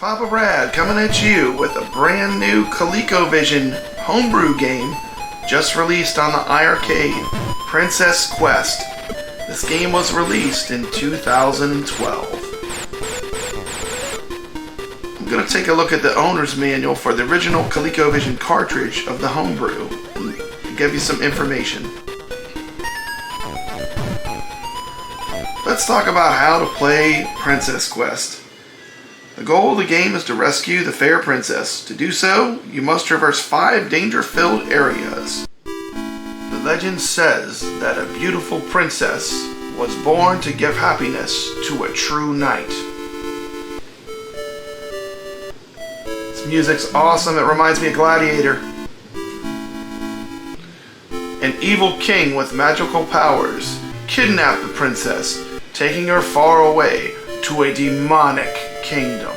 Papa Brad coming at you with a brand new ColecoVision Homebrew game just released on the iiRcade, Princess Quest. This game was released in 2012. I'm going to take a look at the owner's manual for the original ColecoVision cartridge of the Homebrew and give you some information. Let's talk about how to play Princess Quest. The goal of the game is to rescue the fair princess. To do so, you must traverse 5 danger-filled areas. The legend says that a beautiful princess was born to give happiness to a true knight. This music's awesome. It reminds me of Gladiator. An evil king with magical powers kidnapped the princess, taking her far away to a demonic kingdom.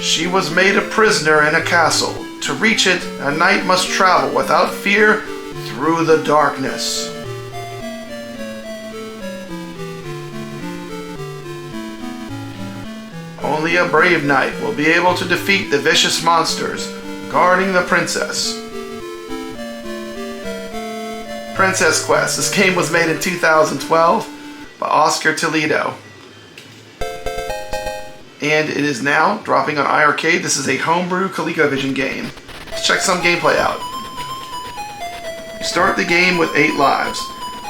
She was made a prisoner in a castle. To reach it, a knight must travel without fear through the darkness. Only a brave knight will be able to defeat the vicious monsters guarding the princess. Princess Quest. This game was made in 2012 by Oscar Toledo. And it is now dropping on iiRcade. This is a homebrew ColecoVision game. Let's check some gameplay out. You start the game with 8 lives.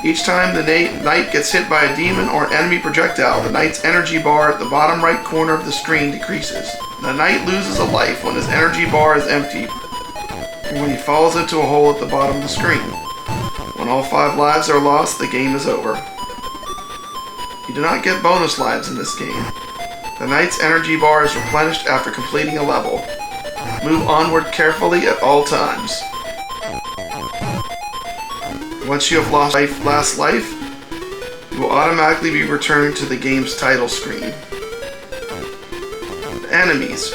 Each time the knight gets hit by a demon or enemy projectile, the knight's energy bar at the bottom right corner of the screen decreases. The knight loses a life when his energy bar is empty, or when he falls into a hole at the bottom of the screen. When all 5 lives are lost, the game is over. You do not get bonus lives in this game. The knight's energy bar is replenished after completing a level. Move onward carefully at all times. Once you have lost last life, you will automatically be returned to the game's title screen. The enemies.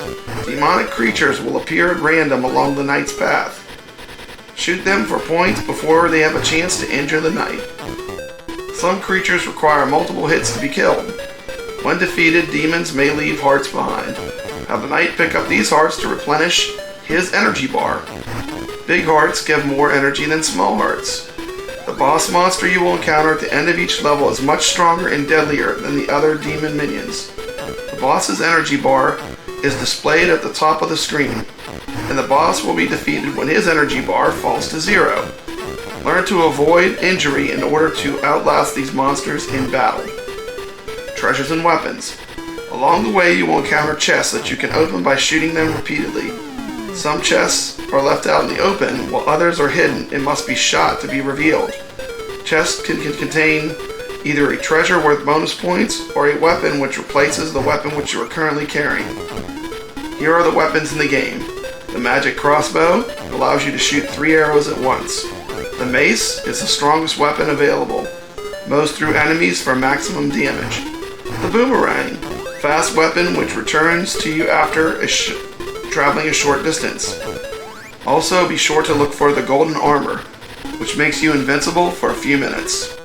Demonic creatures will appear at random along the knight's path. Shoot them for points before they have a chance to injure the knight. Some creatures require multiple hits to be killed. When defeated, demons may leave hearts behind. Have the knight pick up these hearts to replenish his energy bar. Big hearts give more energy than small hearts. The boss monster you will encounter at the end of each level is much stronger and deadlier than the other demon minions. The boss's energy bar is displayed at the top of the screen, and the boss will be defeated when his energy bar falls to 0. Learn to avoid injury in order to outlast these monsters in battle. Treasures and weapons. Along the way, you will encounter chests that you can open by shooting them repeatedly. Some chests are left out in the open, while others are hidden and must be shot to be revealed. Chests can contain either a treasure worth bonus points or a weapon which replaces the weapon which you are currently carrying. Here are the weapons in the game. The magic crossbow allows you to shoot 3 arrows at once. The mace is the strongest weapon available. Mows through enemies for maximum damage. The boomerang, fast weapon which returns to you after traveling a short distance. Also be sure to look for the golden armor, which makes you invincible for a few minutes.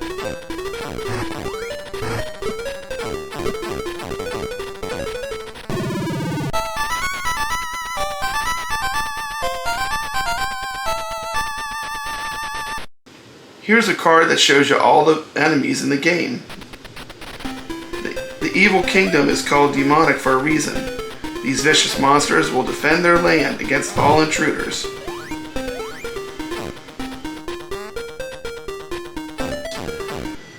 Here's a card that shows you all the enemies in the game. The evil kingdom is called demonic for a reason. These vicious monsters will defend their land against all intruders.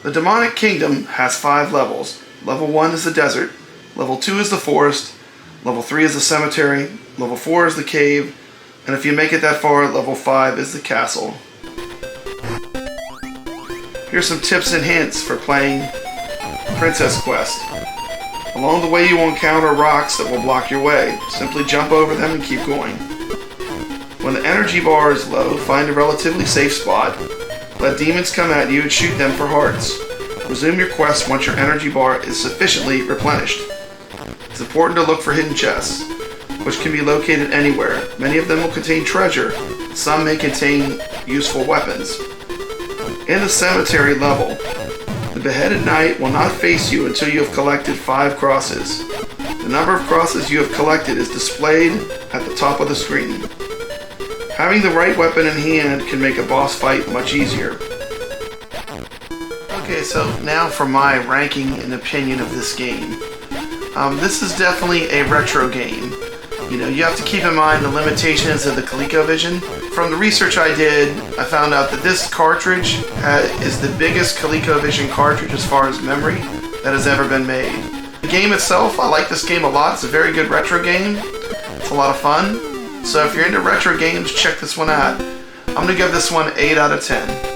The demonic kingdom has 5 levels. Level 1 is the desert, level 2 is the forest, level 3 is the cemetery, level 4 is the cave, and if you make it that far, level 5 is the castle. Here's some tips and hints for playing Princess Quest. Along the way you will encounter rocks that will block your way. Simply jump over them and keep going. When the energy bar is low, find a relatively safe spot. Let demons come at you and shoot them for hearts. Resume your quest once your energy bar is sufficiently replenished. It's important to look for hidden chests, which can be located anywhere. Many of them will contain treasure. Some may contain useful weapons. In the cemetery level, The beheaded knight will not face you until you have collected 5 crosses. The number of crosses you have collected is displayed at the top of the screen. Having the right weapon in hand can make a boss fight much easier. Okay, so now for my ranking and opinion of this game. This is definitely a retro game. You know, you have to keep in mind the limitations of the ColecoVision. From the research I did, I found out that this cartridge is the biggest ColecoVision cartridge as far as memory that has ever been made. The game itself, I like this game a lot. It's a very good retro game. It's a lot of fun. So if you're into retro games, check this one out. I'm going to give this one 8 out of 10.